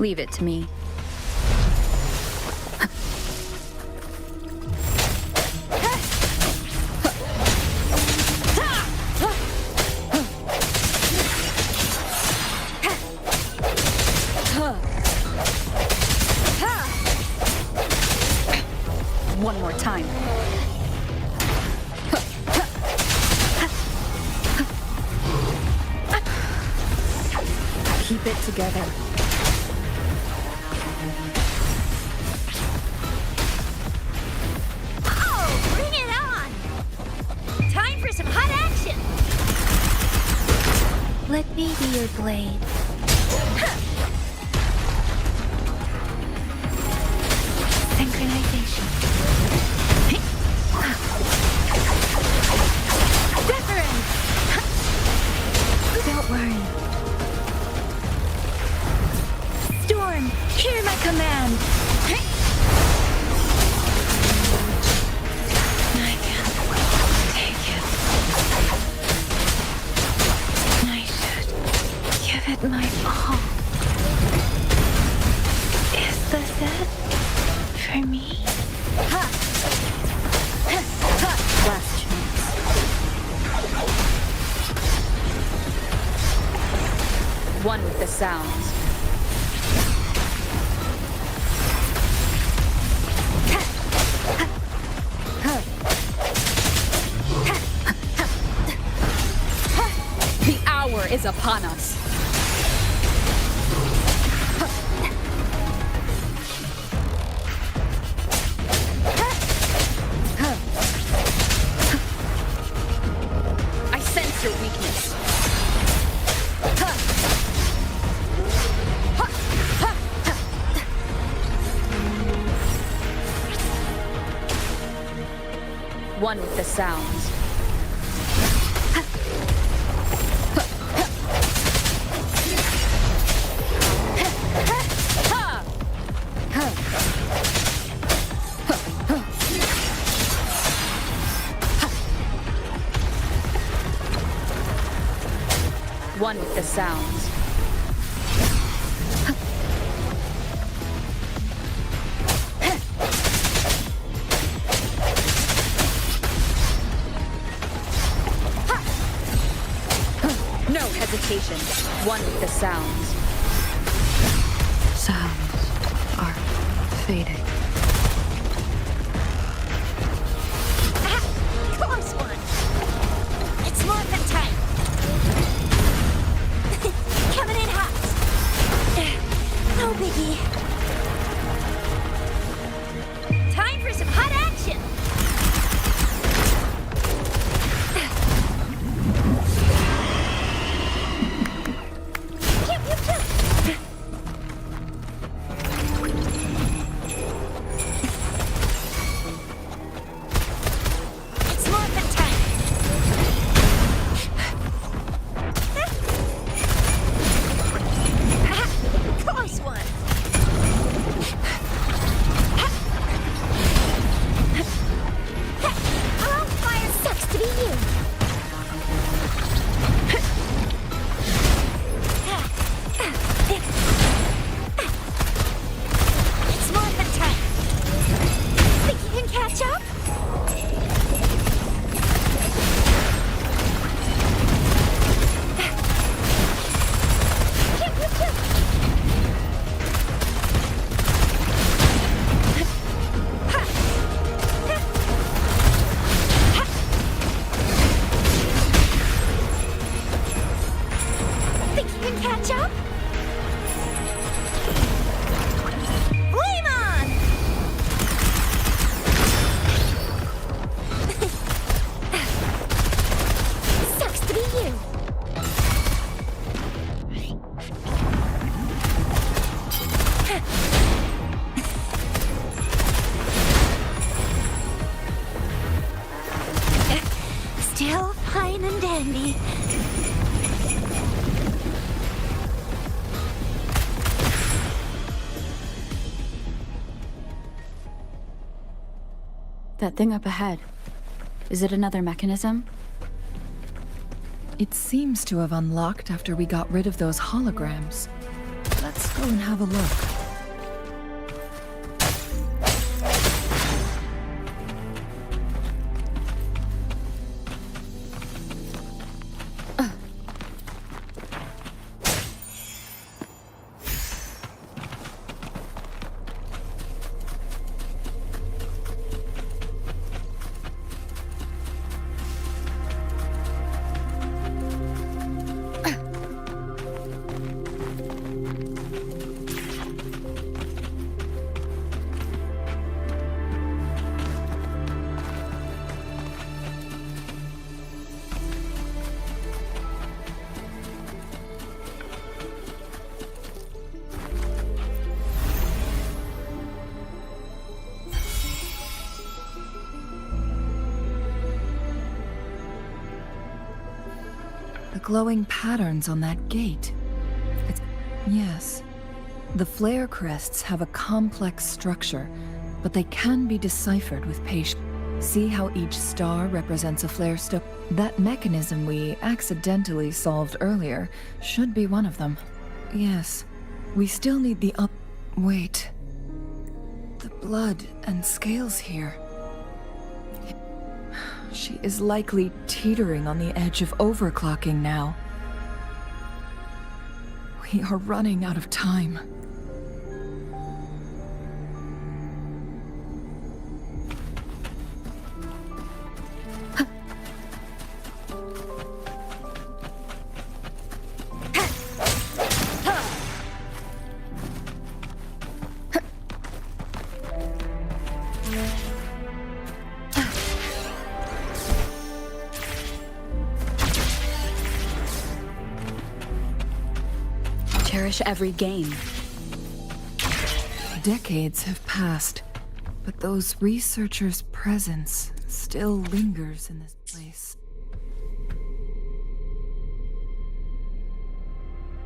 Leave it to me. One more time. Keep it together. Oh, bring it on! Time for some hot action! Let me be your blade. Synchronization. Deference! Don't worry. Storm, hear my command! I can't take it. I should give it my all. Is this it? For me? Last chance. One with the sounds. The hour is upon us. I sense your weakness. One with the sounds. One with the sounds. No hesitation. One with the sounds. Sounds are fading. Close one! It's morphin' time! Coming in hot! No biggie. Time for some hot action! Pew, pew, pew. Still fine and dandy. That thing up ahead. Is it another mechanism? It seems to have unlocked after we got rid of those holograms. Let's go and have a look. The glowing patterns on that gate. Yes. The flare crests have a complex structure, but they can be deciphered with patience. See how each star represents a flare stone? That mechanism we accidentally solved earlier should be one of them. Yes. We still need the Wait. The blood and scales here. She is likely teetering on the edge of overclocking now. We are running out of time. Cherish every game. Decades have passed, but those researchers' presence still lingers in this place.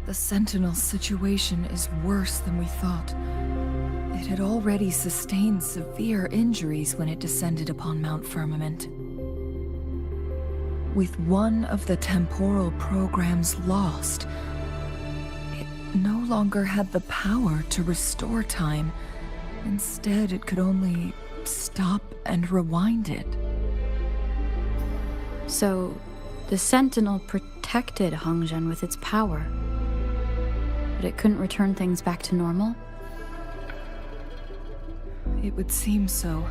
The Sentinel situation is worse than we thought. It had already sustained severe injuries when it descended upon Mount Firmament. With one of the temporal programs lost, no longer had the power to restore time. Instead, it could only stop and rewind it. So, the Sentinel protected Hongzhen with its power, but it couldn't return things back to normal? It would seem so.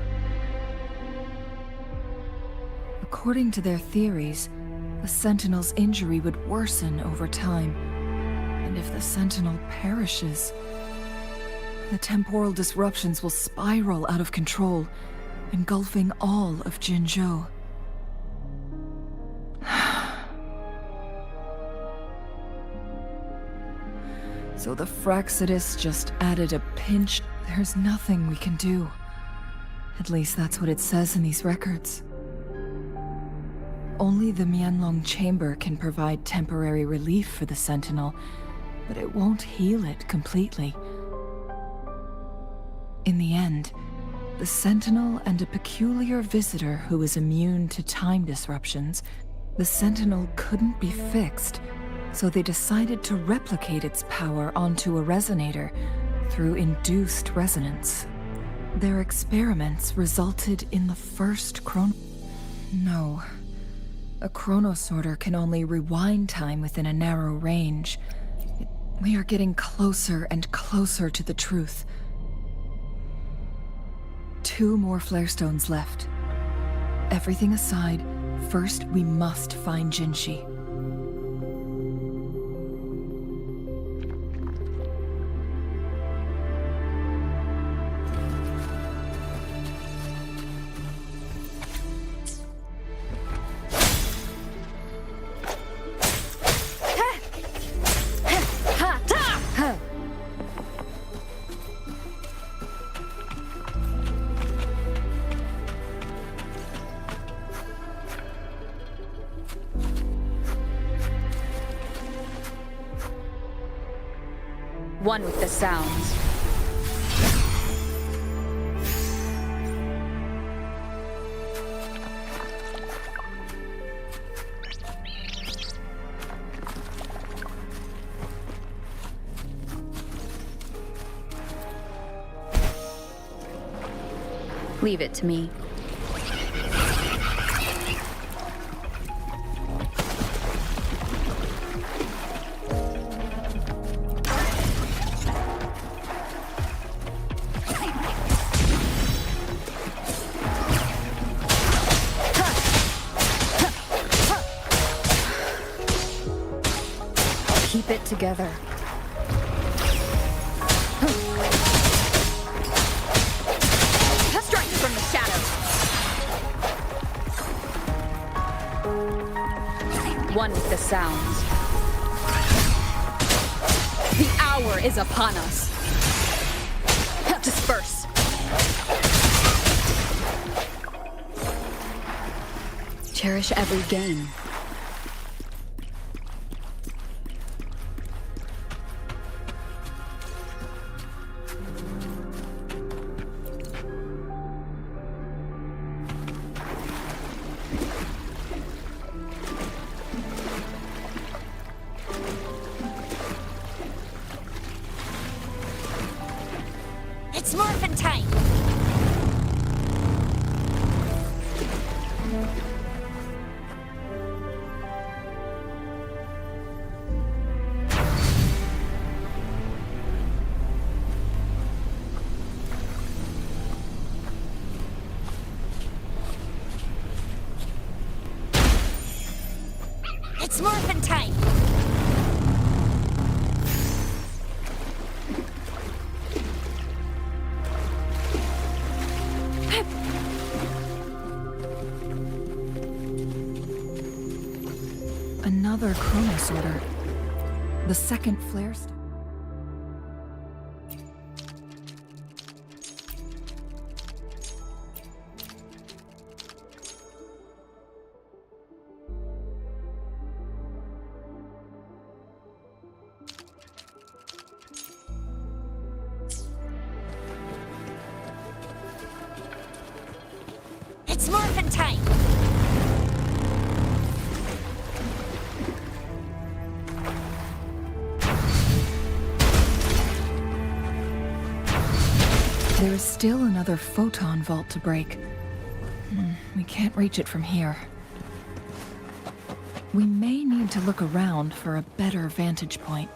According to their theories, the Sentinel's injury would worsen over time. And if the Sentinel perishes, the temporal disruptions will spiral out of control, engulfing all of Jinzhou. So the Fraxidus just added a pinch. There's nothing we can do. At least that's what it says in these records. Only the Mianlong Chamber can provide temporary relief for the Sentinel, but it won't heal it completely. In the end, the Sentinel and a peculiar visitor who is immune to time disruptions, the Sentinel couldn't be fixed, so they decided to replicate its power onto a resonator through induced resonance. Their experiments resulted in the first No. A chronosorter can only rewind time within a narrow range. We are getting closer and closer to the truth. 2 more flare stones left. Everything aside, first we must find Jinshi. One with the sounds. Leave it to me. Keep it together. Strike from the shadows. One with the sounds. The hour is upon us. Disperse. Cherish every gain. It's morphin' time! It's morphin' time! Another Chronos order. The second flare star. It's morphin' time! There is still another photon vault to break. We can't reach it from here. We may need to look around for a better vantage point.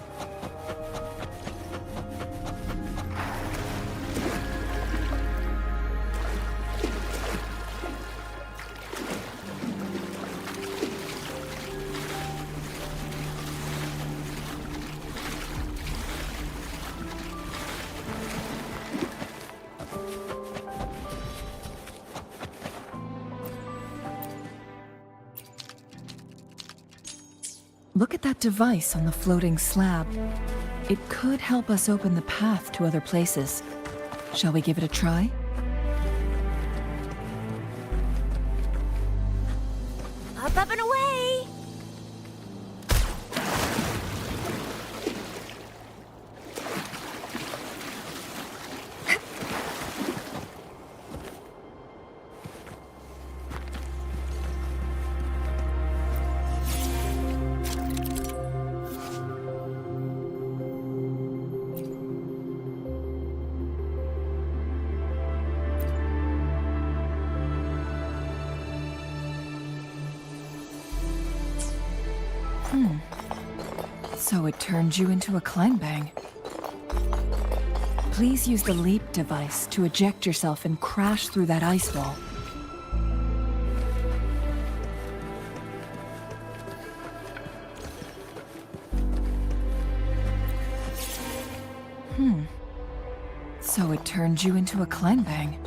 Look at that device on the floating slab. It could help us open the path to other places. Shall we give it a try? Up and away! So it turned you into a clang bang. Please use the leap device to eject yourself and crash through that ice wall. So it turned you into a clang bang.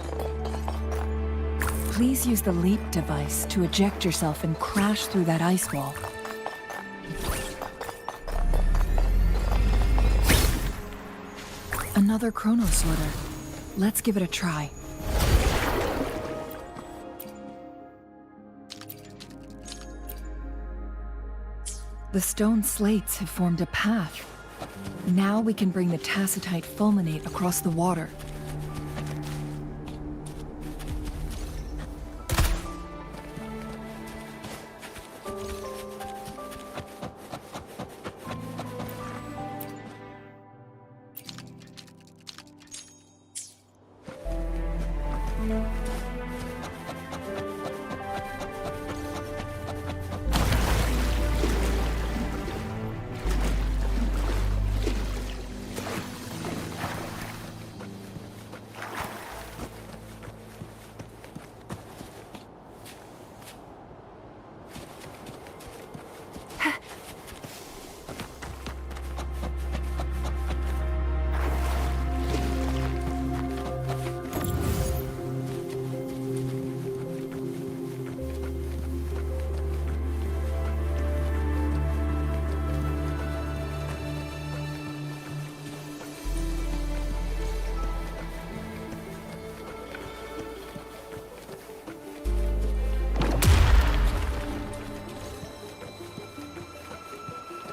Please use the leap device to eject yourself and crash through that ice wall. Another Chronos order. Let's give it a try. The stone slates have formed a path. Now we can bring the tacitite fulminate across the water.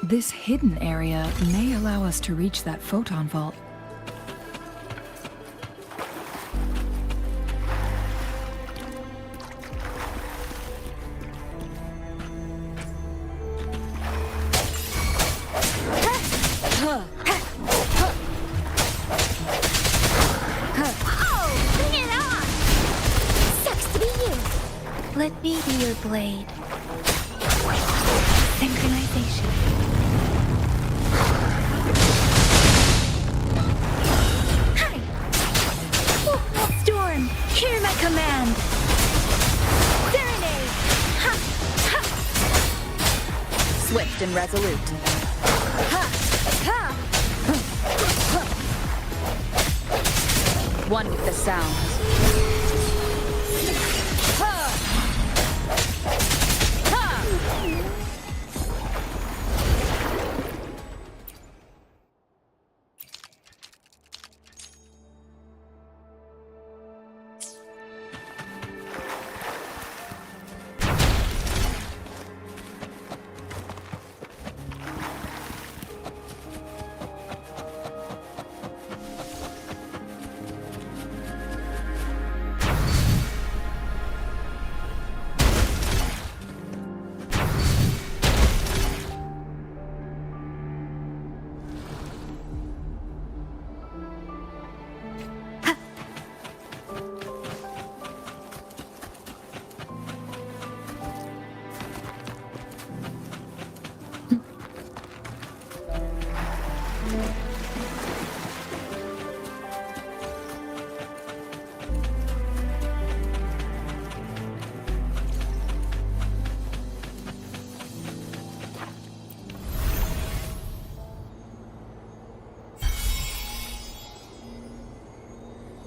This hidden area may allow us to reach that photon vault. Oh, bring it on! Sucks to be you. Let me be your blade. Synchronization. Hi! Storm, hear my command! Serenade! Ha! Ha! Swift and resolute. Ha! Ha! One with the sound. Ha! Ha!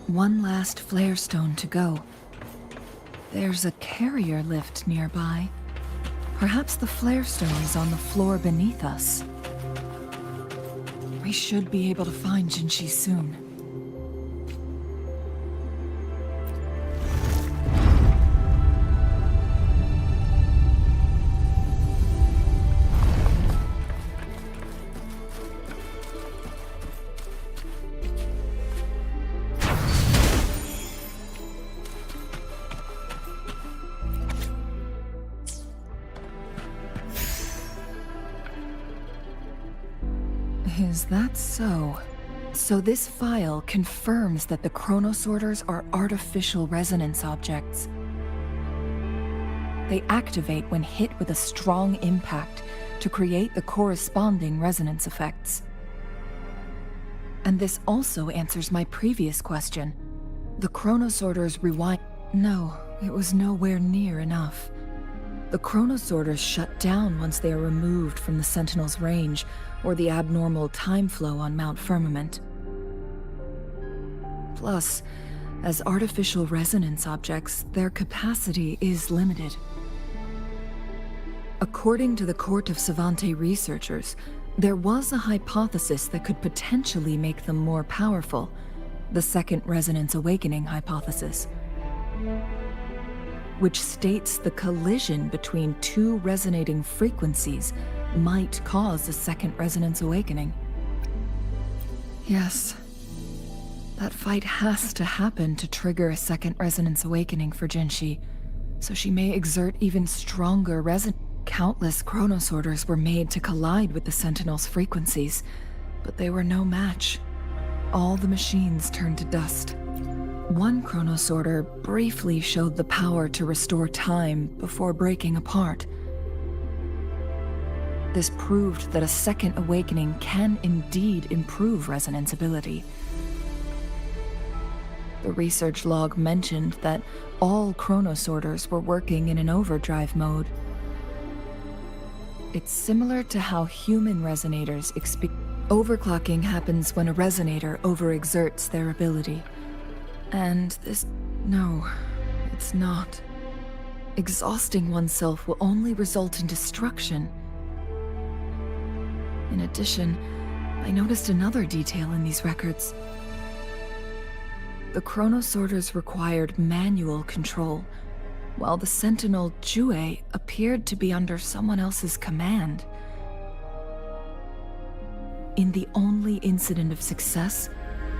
One last flare stone to go. There's a carrier lift nearby. Perhaps the flare stone is on the floor beneath us. We should be able to find Jinshi soon. Is that so? So this file confirms that the chronosorters are artificial resonance objects. They activate when hit with a strong impact to create the corresponding resonance effects. And this also answers my previous question. The chronosorters rewind... No, it was nowhere near enough. The chronosorters shut down once they are removed from the Sentinel's range, or the abnormal time flow on Mount Firmament. Plus, as artificial resonance objects, their capacity is limited. According to the Court of Savante researchers, there was a hypothesis that could potentially make them more powerful, the Second Resonance Awakening hypothesis, which states the collision between two resonating frequencies might cause a second resonance awakening. Yes. That fight has to happen to trigger a second resonance awakening for Jinshi, so she may exert even stronger resonance. Countless chronosorters were made to collide with the Sentinel's frequencies, but they were no match. All the machines turned to dust. One chronosorter briefly showed the power to restore time before breaking apart. This proved that a second awakening can indeed improve resonance ability. The research log mentioned that all chronosorters were working in an overdrive mode. It's similar to how human resonators experience. Overclocking happens when a resonator overexerts their ability. And this... no, it's not. Exhausting oneself will only result in destruction. In addition, I noticed another detail in these records. The chronosorters required manual control, while the Sentinel Jue appeared to be under someone else's command. In the only incident of success,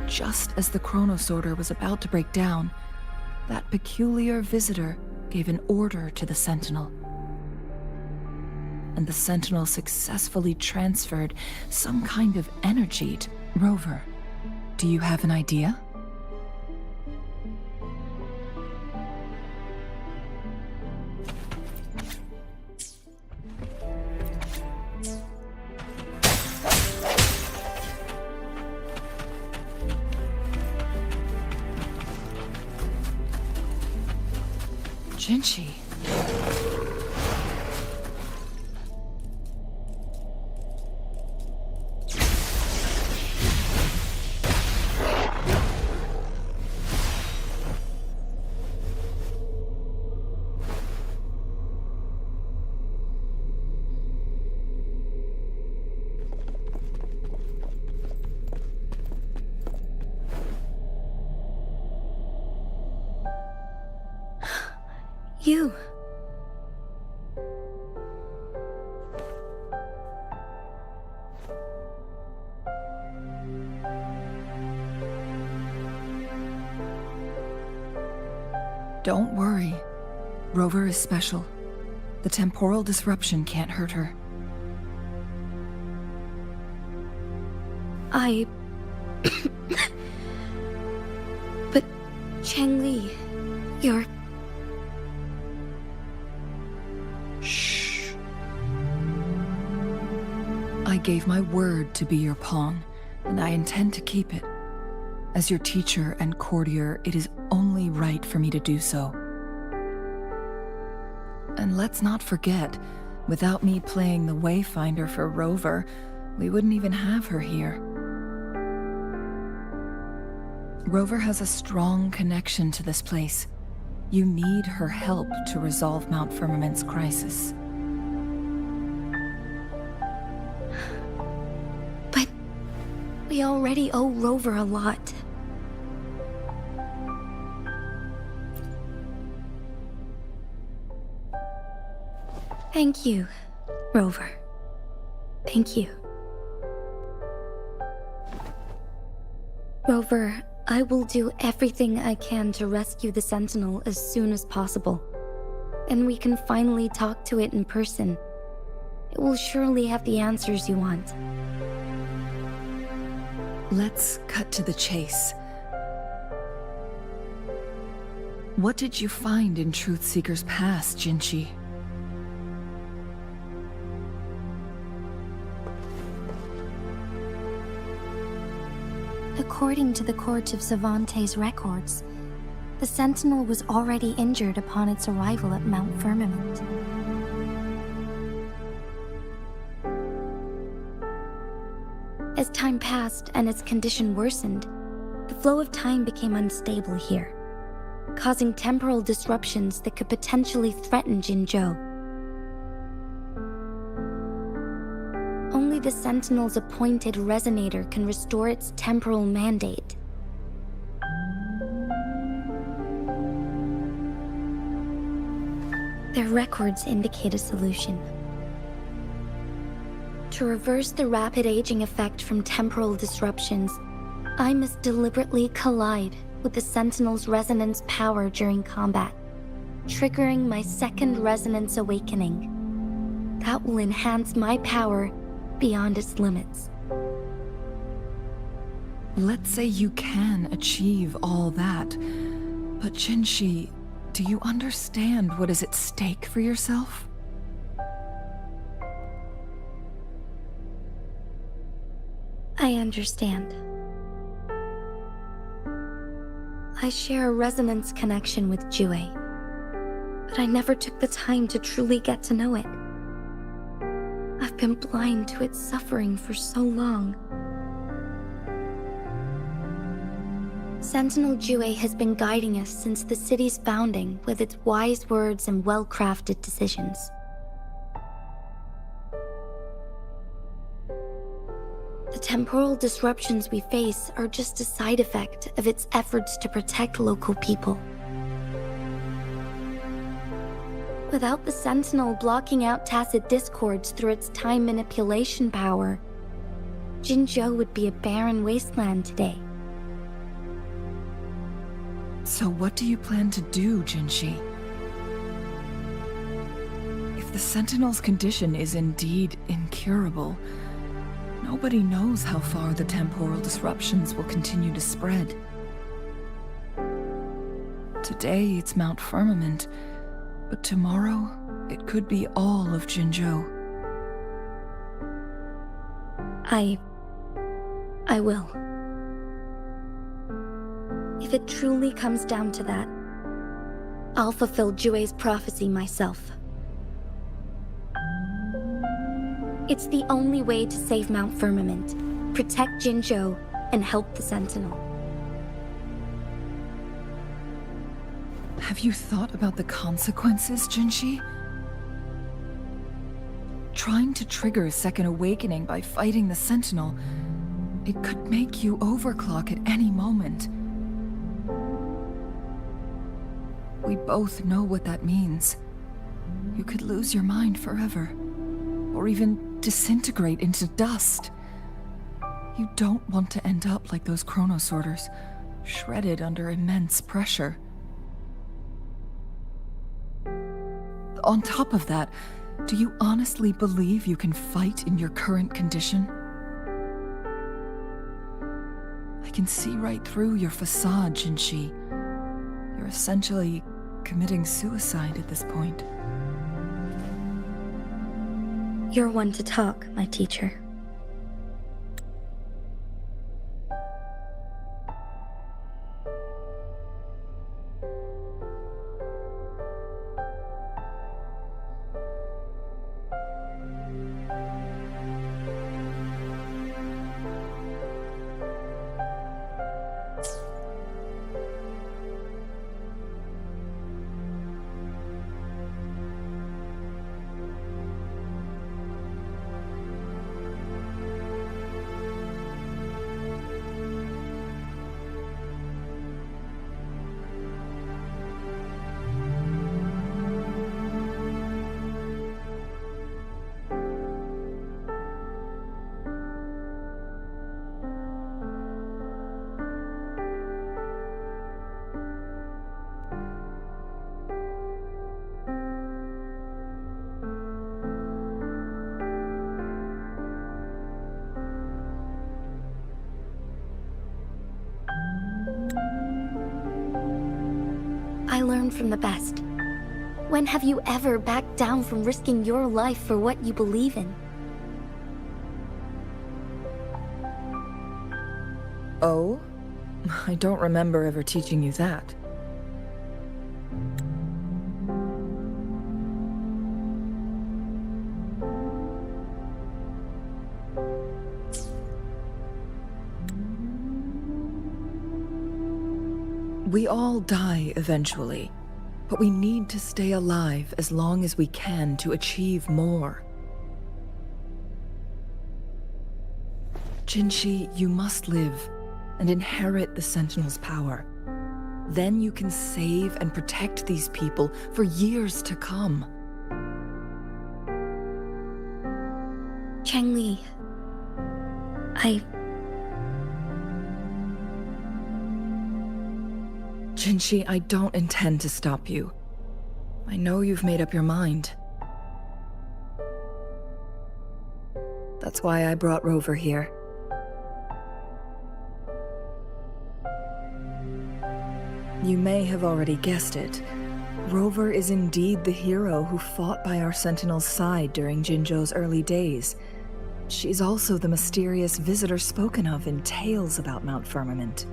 just as the chronosorter was about to break down, that peculiar visitor gave an order to the Sentinel. And the Sentinel successfully transferred some kind of energy to Rover. Do you have an idea? Jinshi. You. Don't worry. Rover is special. The temporal disruption can't hurt her. But Changli, you're... Shh. I gave my word to be your pawn, and I intend to keep it. As your teacher and courtier, it is only right for me to do so. And let's not forget, without me playing the Wayfinder for Rover, we wouldn't even have her here. Rover has a strong connection to this place. You need her help to resolve Mount Firmament's crisis. But we already owe Rover a lot. Thank you, Rover. Thank you. Rover, I will do everything I can to rescue the Sentinel as soon as possible. And we can finally talk to it in person. It will surely have the answers you want. Let's cut to the chase. What did you find in Truthseeker's past, Jinshi? According to the Court of Savante's records, the Sentinel was already injured upon its arrival at Mount Firmament. As time passed and its condition worsened, the flow of time became unstable here, causing temporal disruptions that could potentially threaten Jinzhou. Only the Sentinel's appointed resonator can restore its temporal mandate. Their records indicate a solution. To reverse the rapid aging effect from temporal disruptions, I must deliberately collide with the Sentinel's resonance power during combat, triggering my second resonance awakening. That will enhance my power beyond its limits. Let's say you can achieve all that, but Jinshi, do you understand what is at stake for yourself? I understand. I share a resonance connection with Jue, but I never took the time to truly get to know it. I've been blind to its suffering for so long. Sentinel Jue has been guiding us since the city's founding with its wise words and well-crafted decisions. The temporal disruptions we face are just a side effect of its efforts to protect local people. Without the Sentinel blocking out tacit discords through its time manipulation power, Jinzhou would be a barren wasteland today. So what do you plan to do, Jinshi? If the Sentinel's condition is indeed incurable, nobody knows how far the temporal disruptions will continue to spread. Today it's Mount Firmament, but tomorrow it could be all of Jinzhou. I will. If it truly comes down to that, I'll fulfill Jue's prophecy myself. It's the only way to save Mount Firmament, protect Jinzhou, and help the Sentinel. Have you thought about the consequences, Jinshi? Trying to trigger Second Awakening by fighting the Sentinel, it could make you overclock at any moment. We both know what that means. You could lose your mind forever, or even disintegrate into dust. You don't want to end up like those chronosorters, shredded under immense pressure. On top of that, do you honestly believe you can fight in your current condition? I can see right through your facade, Jinshi. You're essentially committing suicide at this point. You're one to talk, my teacher. I learned from the best. When have you ever backed down from risking your life for what you believe in? Oh? I don't remember ever teaching you that. We all die eventually, but we need to stay alive as long as we can to achieve more. Jinshi, you must live and inherit the Sentinel's power. Then you can save and protect these people for years to come. Changli, Jinshi, I don't intend to stop you. I know you've made up your mind. That's why I brought Rover here. You may have already guessed it. Rover is indeed the hero who fought by our Sentinel's side during Jinzhou's early days. She's also the mysterious visitor spoken of in tales about Mount Firmament.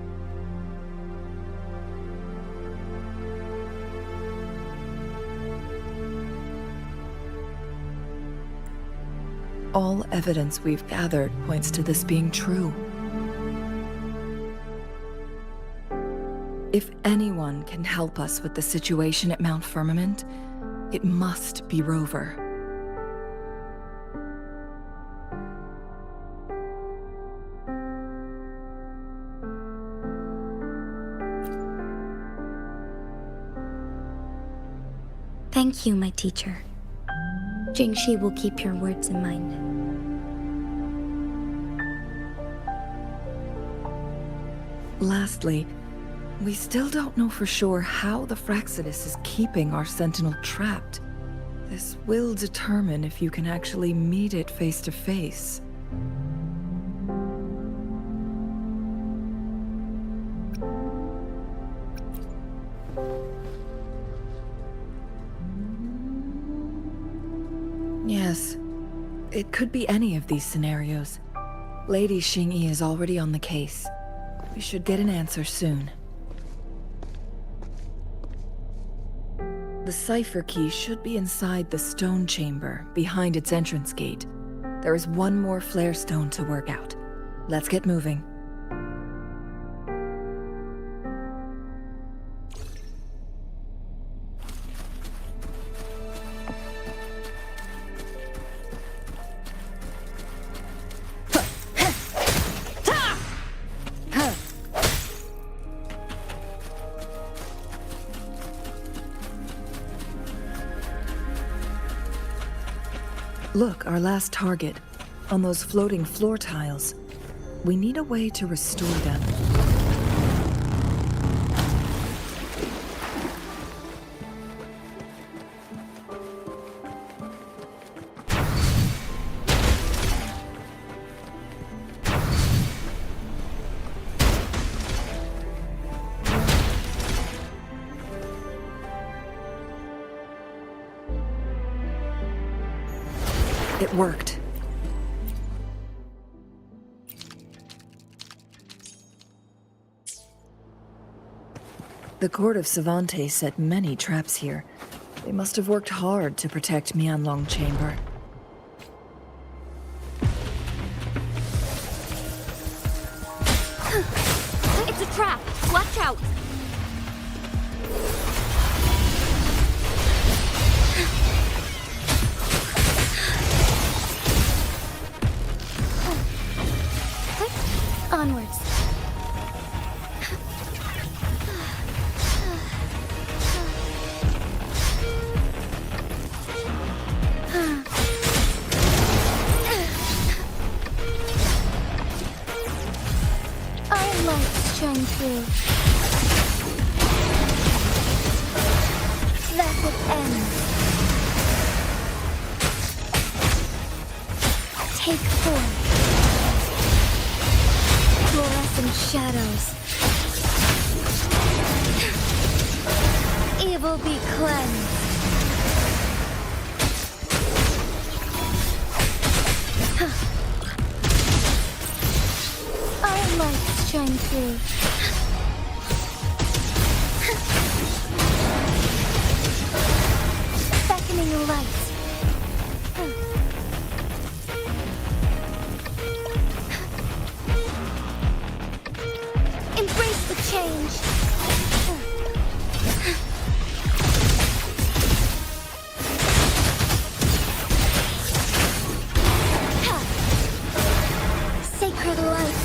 All evidence we've gathered points to this being true. If anyone can help us with the situation at Mount Firmament, it must be Rover. Thank you, my teacher. Jingxi will keep your words in mind. Lastly, we still don't know for sure how the Fraxidus is keeping our Sentinel trapped. This will determine if you can actually meet it face to face. Yes, it could be any of these scenarios. Lady Xingyi is already on the case. We should get an answer soon. The cipher key should be inside the stone chamber, behind its entrance gate. There is one more flare stone to work out. Let's get moving. Look, our last target, on those floating floor tiles. We need a way to restore them. It worked. The court of Savantes set many traps here. They must have worked hard to protect Mianlong Chamber. It's a trap! Watch out! Onwards. Our lights shine through. Let it end. Take form. Fluorescent shadows. Evil be cleansed. Our lights shine through. Beckoning light. Embrace the change. Sacred light.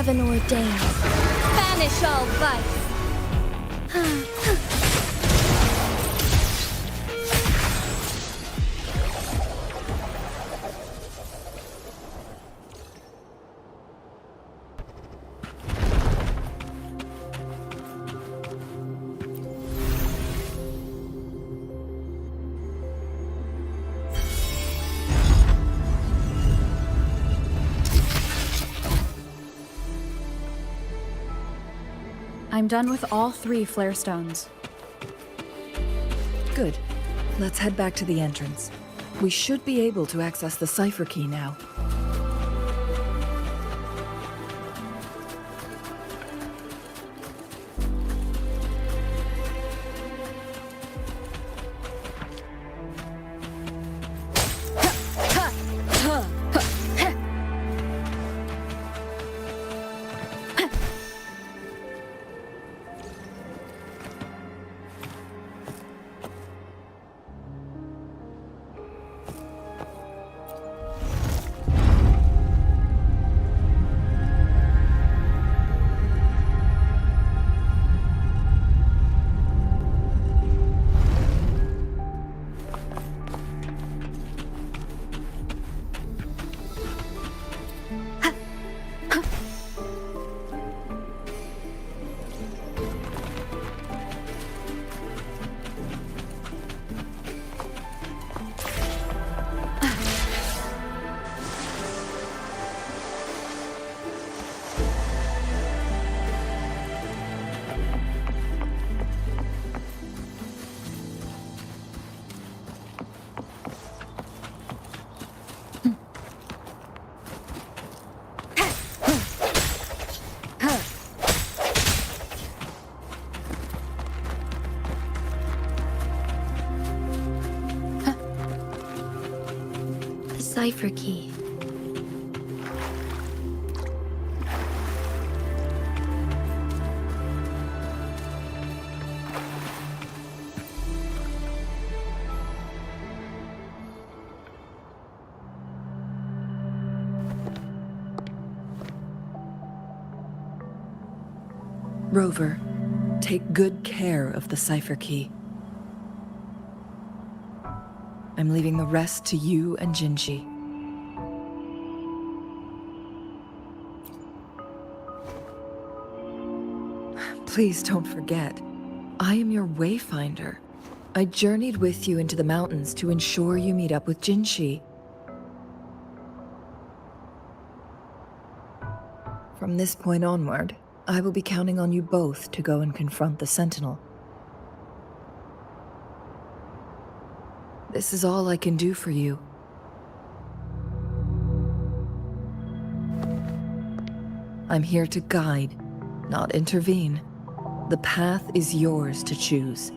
heaven ordained. Banish all vice. I'm done with all 3 flare stones. Good. Let's head back to the entrance. We should be able to access the cipher key now. Cipher key. Rover, take good care of the cipher key. I'm leaving the rest to you and Jinji. Please don't forget, I am your wayfinder. I journeyed with you into the mountains to ensure you meet up with Jinshi. From this point onward, I will be counting on you both to go and confront the Sentinel. This is all I can do for you. I'm here to guide, not intervene. The path is yours to choose.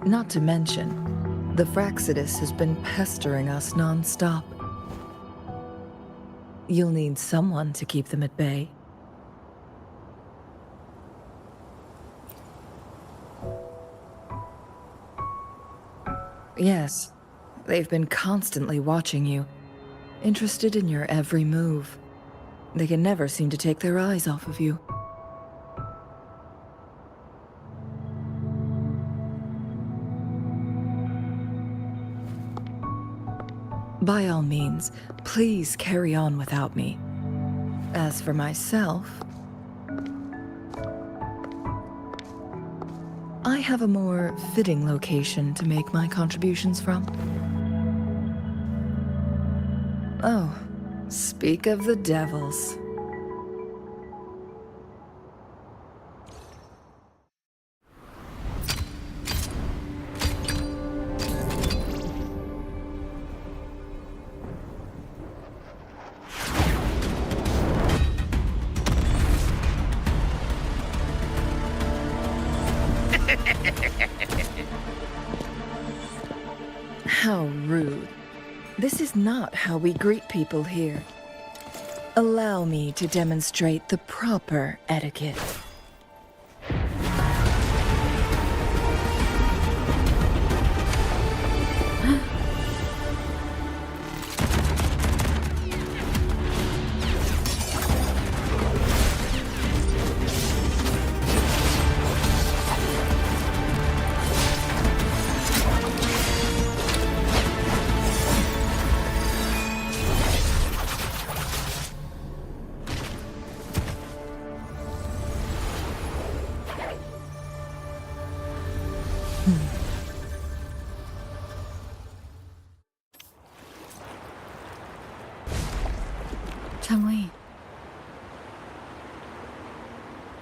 Not to mention, the Fraxidus has been pestering us non-stop. You'll need someone to keep them at bay. Yes, they've been constantly watching you, interested in your every move. They can never seem to take their eyes off of you. By all means, please carry on without me. As for myself, I have a more fitting location to make my contributions from. Oh, speak of the devils. How rude. This is not how we greet people here. Allow me to demonstrate the proper etiquette.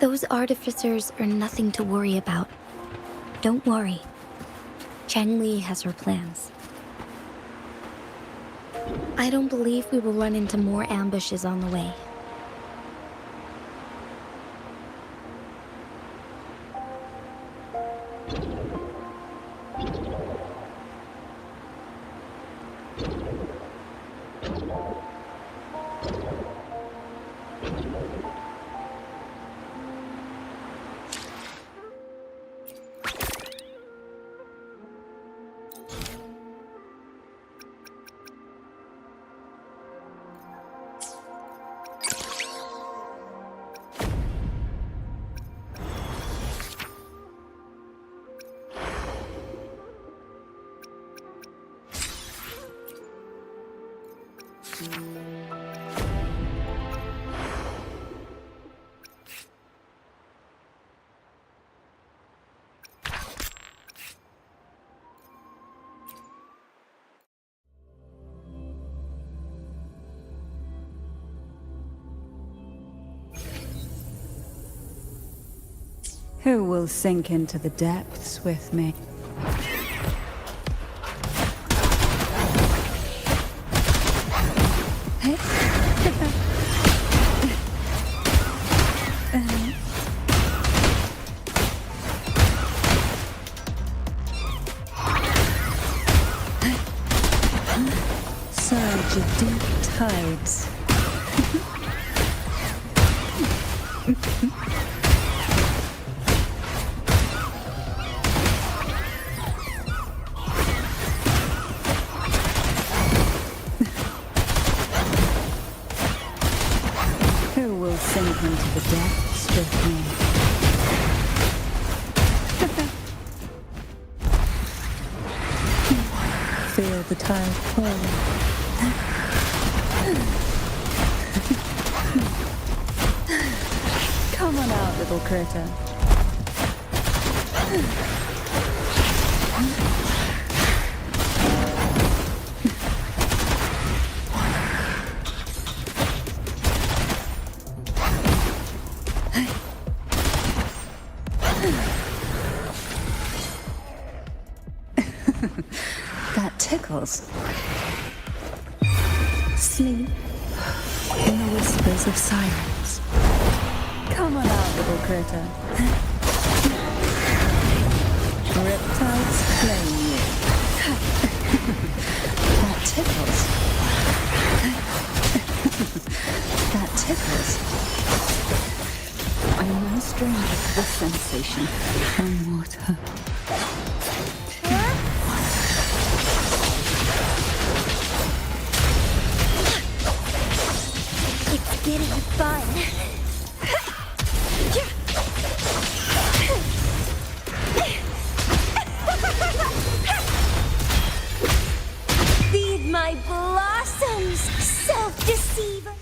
Those artificers are nothing to worry about. Don't worry. Changli has her plans. I don't believe we will run into more ambushes on the way. Who will sink into the depths with me? Surge of deep tides. Who will sink into the depths with me? Feel the tide fall. Come on out, little critter. That tickles. Sleep in the whispers of silence. Come on out, little critter. Riptides claim you. That tickles. That tickles. I'm no stranger to this sensation from water. It's getting fun. Feed my blossoms, self-deceiver.